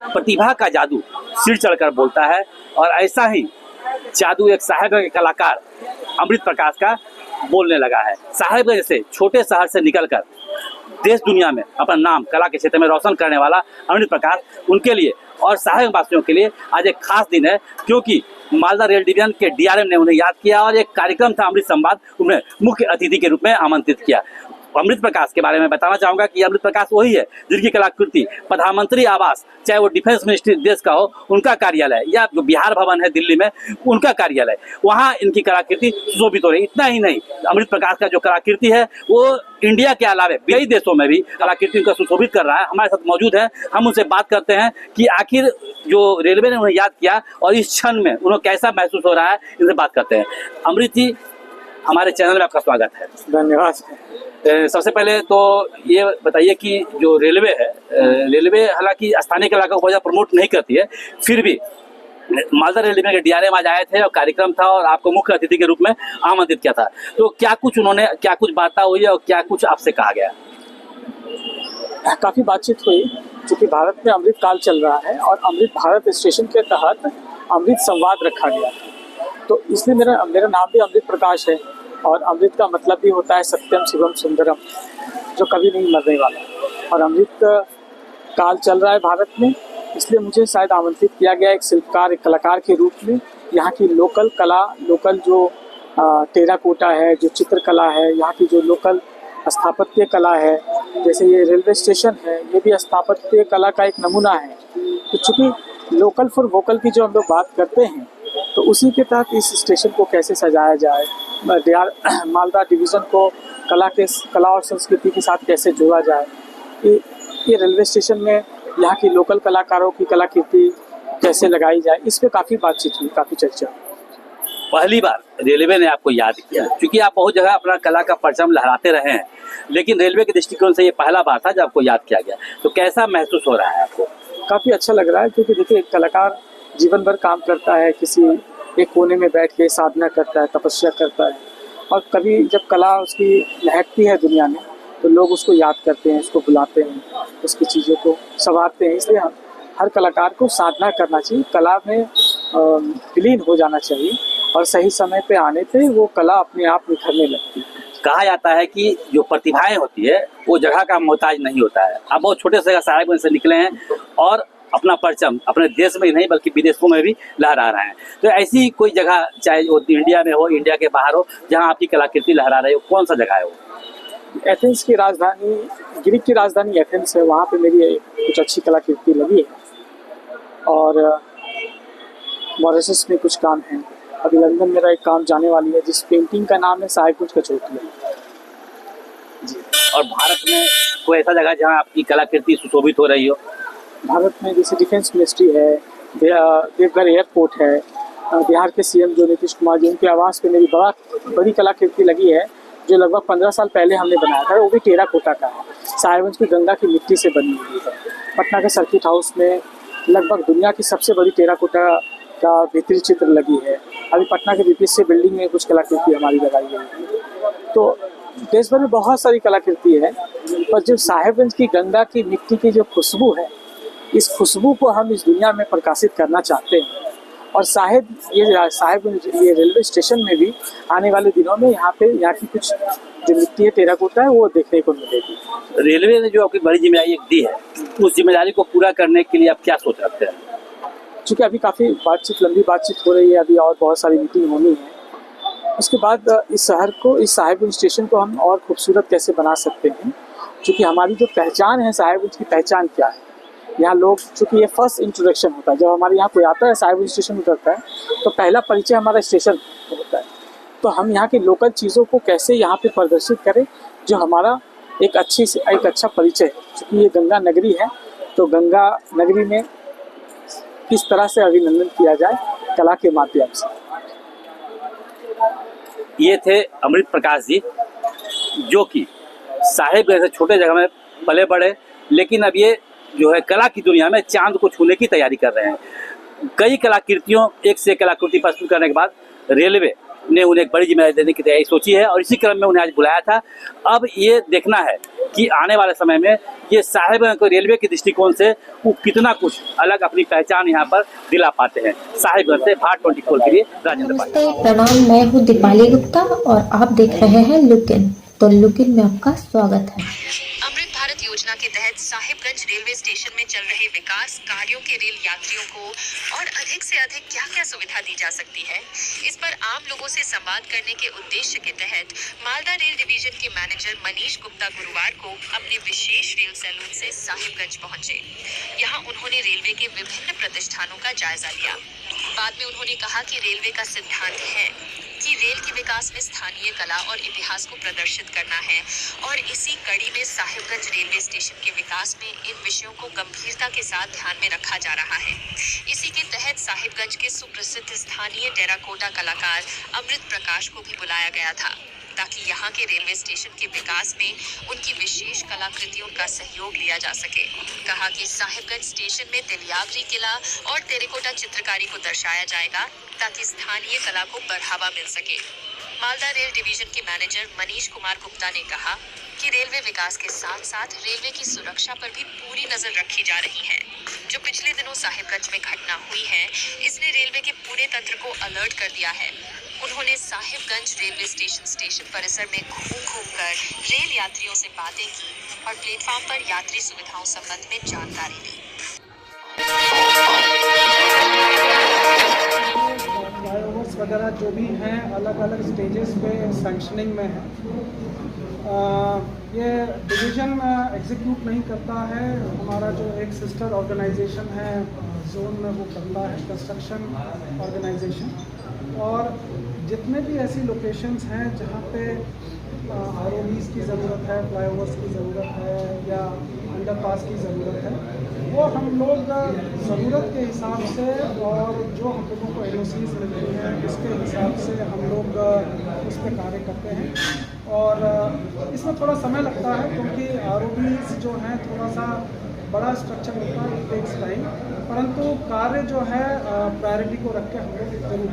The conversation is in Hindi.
प्रतिभा का जादू सिर चढ़कर बोलता है और ऐसा ही जादू एक साहेबगंज के कलाकार अमृत प्रकाश का बोलने लगा है। साहेबगंज से छोटे शहर से निकलकर देश दुनिया में अपना नाम कला के क्षेत्र में रोशन करने वाला अमृत प्रकाश, उनके लिए और साहेबगंज वासियों के लिए आज एक खास दिन है, क्योंकि मालदा रेल डिवीजन के डीआरएम ने उन्हें याद किया और एक कार्यक्रम था अमृत संवाद, उन्हें मुख्य अतिथि के रूप में आमंत्रित किया। अमृत प्रकाश के बारे में बताना चाहूँगा कि अमृत प्रकाश वही है जिनकी कलाकृति प्रधानमंत्री आवास, चाहे वो डिफेंस मिनिस्ट्री देश का हो उनका कार्यालय, या जो बिहार भवन है दिल्ली में उनका कार्यालय, वहाँ इनकी कलाकृति सुशोभित हो रही। इतना ही नहीं, अमृत प्रकाश का जो कलाकृति है वो इंडिया के अलावा कई देशों में भी कलाकृति को सुशोभित कर रहा है। हमारे साथ मौजूद है, हम उनसे बात करते हैं कि आखिर जो रेलवे ने उन्हें याद किया और इस क्षण में उन्हें कैसा महसूस हो रहा है, इनसे बात करते हैं। अमृत जी, हमारे चैनल में आपका स्वागत है। धन्यवाद। सबसे पहले तो ये बताइए कि जो रेलवे है, रेलवे हालांकि स्थानीय कला को बहुत प्रमोट नहीं करती है, फिर भी मालदा रेल डिवीजन के डीआरएम आज आए थे और कार्यक्रम था और आपको मुख्य अतिथि के रूप में आमंत्रित किया था, तो क्या कुछ वार्ता हुई और क्या कुछ आपसे कहा गया? काफ़ी बातचीत हुई, क्योंकि भारत में अमृत काल चल रहा है और अमृत भारत स्टेशन के तहत अमृत संवाद रखा गया, तो इसलिए मेरा नाम भी अमृत प्रकाश है और अमृत का मतलब भी होता है सत्यम शिवम सुंदरम, जो कभी नहीं मरने वाला। और अमृत काल चल रहा है भारत में, इसलिए मुझे शायद आमंत्रित किया गया एक शिल्पकार, एक कलाकार के रूप में। यहाँ की लोकल कला, लोकल जो टेराकोटा है, जो चित्रकला है, यहाँ की जो लोकल स्थापत्य कला है, जैसे ये रेलवे स्टेशन है, ये भी स्थापत्य कला का एक नमूना है। तो चूँकि लोकल फॉर वोकल की जो हम लोग बात करते हैं, तो उसी के तहत इस स्टेशन को कैसे सजाया जाए, मालदा डिवीज़न को कला और संस्कृति के साथ कैसे जोड़ा जाए, ये रेलवे स्टेशन में यहाँ की लोकल कलाकारों की कलाकृति कैसे लगाई जाए, इस पे काफ़ी बातचीत हुई, काफ़ी चर्चा। पहली बार रेलवे ने आपको याद किया, क्योंकि आप बहुत जगह अपना कला का परचम लहराते रहे हैं, लेकिन रेलवे के दृष्टिकोण से ये पहला बार था जब आपको याद किया गया, तो कैसा महसूस हो रहा है आपको? काफ़ी अच्छा लग रहा है, क्योंकि देखिए एक कलाकार जीवन भर काम करता है, किसी एक कोने में बैठ के साधना करता है, तपस्या करता है, और कभी जब कला उसकी महकती है दुनिया में, तो लोग उसको याद करते हैं, उसको बुलाते हैं, उसकी चीज़ों को संवारते हैं। इसलिए हर कलाकार को साधना करना चाहिए, कला में विलीन हो जाना चाहिए, और सही समय पे आने पे वो कला अपने आप निखरने लगती है। कहा जाता है कि जो प्रतिभाएं होती है वो जगह का मोहताज नहीं होता है। आप बहुत छोटे से साहेबगंज से निकले हैं और अपना परचम अपने देश में ही नहीं बल्कि विदेशों में भी लहरा रहे हैं, तो ऐसी कोई जगह, चाहे वो इंडिया में हो, इंडिया के बाहर हो, जहां आपकी कलाकृति लहरा रही हो, कौन सा जगह है वो? एथेंस की राजधानी, ग्रीक की राजधानी एथेंस है, वहाँ पे मेरी कुछ अच्छी कलाकृति लगी है, और मॉरिशस में कुछ काम है। अभी लंदन मेरा एक काम जाने वाली है, जिस पेंटिंग का नाम है साहेबगंज का चौकिया जी। और भारत में कोई ऐसा जगह जहाँ आपकी कलाकृति सुशोभित हो रही हो? भारत में जैसे डिफेंस मिनिस्ट्री है, देवघर एयरपोर्ट है, बिहार के सीएम जो नीतीश कुमार जी, उनके आवास पे मेरी बड़ी कलाकृति लगी है, जो लगभग 15 साल पहले हमने बनाया था, वो भी टेराकोटा का है, साहेबगंज की गंगा की मिट्टी से बनी हुई है। पटना के सर्किट हाउस में लगभग दुनिया की सबसे बड़ी टेराकोटा का भीतरी चित्र लगी है। अभी पटना के बीपीएससी बिल्डिंग में कुछ कलाकृति हमारी लगाई गई है। तो देश भर में बहुत सारी कलाकृति है, पर जो साहेबगंज की गंगा की मिट्टी की जो खुशबू है, इस खुशबू को हम इस दुनिया में प्रकाशित करना चाहते हैं। और साहेबगंज ये रेलवे स्टेशन में भी आने वाले दिनों में यहाँ की कुछ जो मिट्टी है, टेराकोटा है, वो देखने को मिलेगी। रेलवे ने जो आपकी बड़ी जिम्मेदारी दी है, उस जिम्मेदारी को पूरा करने के लिए आप क्या सोच रखते हैं? चूँकि अभी काफ़ी लंबी बातचीत हो रही है, अभी और बहुत सारी मीटिंग होनी है, उसके बाद इस शहर को, इस साहेबगंज स्टेशन को हम और खूबसूरत कैसे बना सकते हैं। क्योंकि हमारी जो पहचान है, साहेबगंज की पहचान क्या है, यहाँ लोग, चूँकि ये फर्स्ट इंट्रोडक्शन होता है, जब हमारे यहाँ कोई आता है साहेबगंज स्टेशन उतरता है, तो पहला परिचय हमारा स्टेशन होता है। तो हम यहाँ की लोकल चीज़ों को कैसे यहाँ पे प्रदर्शित करें, जो हमारा एक अच्छा परिचय है। चूँकि ये गंगा नगरी है, तो गंगा नगरी में किस तरह से अभिनंदन किया जाए कला के माध्यम से। ये थे अमृत प्रकाश जी, जो कि साहेबगंज से छोटे जगह में पले बड़े, लेकिन अब ये जो है कला की दुनिया में चांद को छूने की तैयारी कर रहे हैं। कई कलाकृतियों, एक से कलाकृति प्रस्तुत करने के बाद रेलवे ने उन्हें एक बड़ी जिम्मेदारी देने की तैयारी सोची है और इसी क्रम में उन्हें आज बुलाया था। अब ये देखना है कि आने वाले समय में ये साहेबगंज को रेलवे के दृष्टिकोण से वो कितना कुछ अलग अपनी पहचान यहाँ पर दिला पाते हैं। साहेबगंज से भारत 24 के लिए राजेंद्र पाटिल। नमस्ते, प्रणाम। मैं हूँ दीपाली गुप्ता और आप देख रहे हैं लुक इन। तो लुक इन में आपका स्वागत है। अमृत भारत योजना के तहत साहिबगंज रेलवे स्टेशन में चल रहे विकास कार्यों के रेल यात्रियों को और अधिक से अधिक क्या क्या सुविधा दी जा सकती है, इस पर आम लोगों से संवाद करने के उद्देश्य के तहत मालदा रेल डिवीजन के मैनेजर मनीष गुप्ता गुरुवार को अपने विशेष रेल सैलून से साहिबगंज पहुंचे। यहाँ उन्होंने रेलवे के विभिन्न प्रतिष्ठानों का जायजा लिया। बाद में उन्होंने कहा कि रेलवे का सिद्धांत है कि रेल के विकास में स्थानीय कला और इतिहास को प्रदर्शित करना है और इसी कड़ी में साहिबगंज रेलवे स्टेशन के विकास में इन विषयों को गंभीरता के साथ ध्यान में रखा जा रहा है। इसी के तहत साहिबगंज के सुप्रसिद्ध स्थानीय टेराकोटा कलाकार अमृत प्रकाश को भी बुलाया गया था ताकि यहाँ के रेलवे स्टेशन के विकास में उनकी विशेष कलाकृतियों का सहयोग लिया जा सके। कहा कि साहिबगंज स्टेशन में तिलयागरी किला और टेराकोटा चित्रकारी को दर्शाया जाएगा ताकि स्थानीय कला को बढ़ावा मिल सके। मालदा रेल डिवीजन के मैनेजर मनीष कुमार गुप्ता ने कहा कि रेलवे विकास के साथ साथ रेलवे की सुरक्षा पर भी पूरी नजर रखी जा रही है। जो पिछले दिनों साहिबगंज में घटना हुई है, इसने रेलवे के पूरे तंत्र को अलर्ट कर दिया है। उन्होंने साहिबगंज रेलवे स्टेशन परिसर में घूम कर रेल यात्रियों से बातें की और प्लेटफॉर्म पर यात्री सुविधाओं संबंध में जानकारी ली। फ्लाईओवर्स वगैरह जो भी हैं अलग अलग स्टेजेस पे सैंक्शनिंग में है। ये डिवीज़न एग्जीक्यूट नहीं करता है, हमारा जो एक सिस्टर ऑर्गेनाइजेशन है जोन में वो करता है, कंस्ट्रक्शन ऑर्गेनाइजेशन। और जितने भी ऐसी लोकेशंस हैं जहाँ पे आरओबीज़ की ज़रूरत है, फ्लाईओवर्स की ज़रूरत है या अंडरपास की ज़रूरत है, वो हम लोग ज़रूरत के हिसाब से और जो हम लोगों को एनओसीज़ मिलती हैं उसके हिसाब से हम लोग उस पर कार्य करते हैं। और इसमें थोड़ा समय लगता है क्योंकि आरओबीज़ जो हैं थोड़ा सा बड़ा स्ट्रक्चर होता है, इट टेक्स टाइम, परंतु कार्य जो है प्रायोरिटी को रख के हम लोग जरूर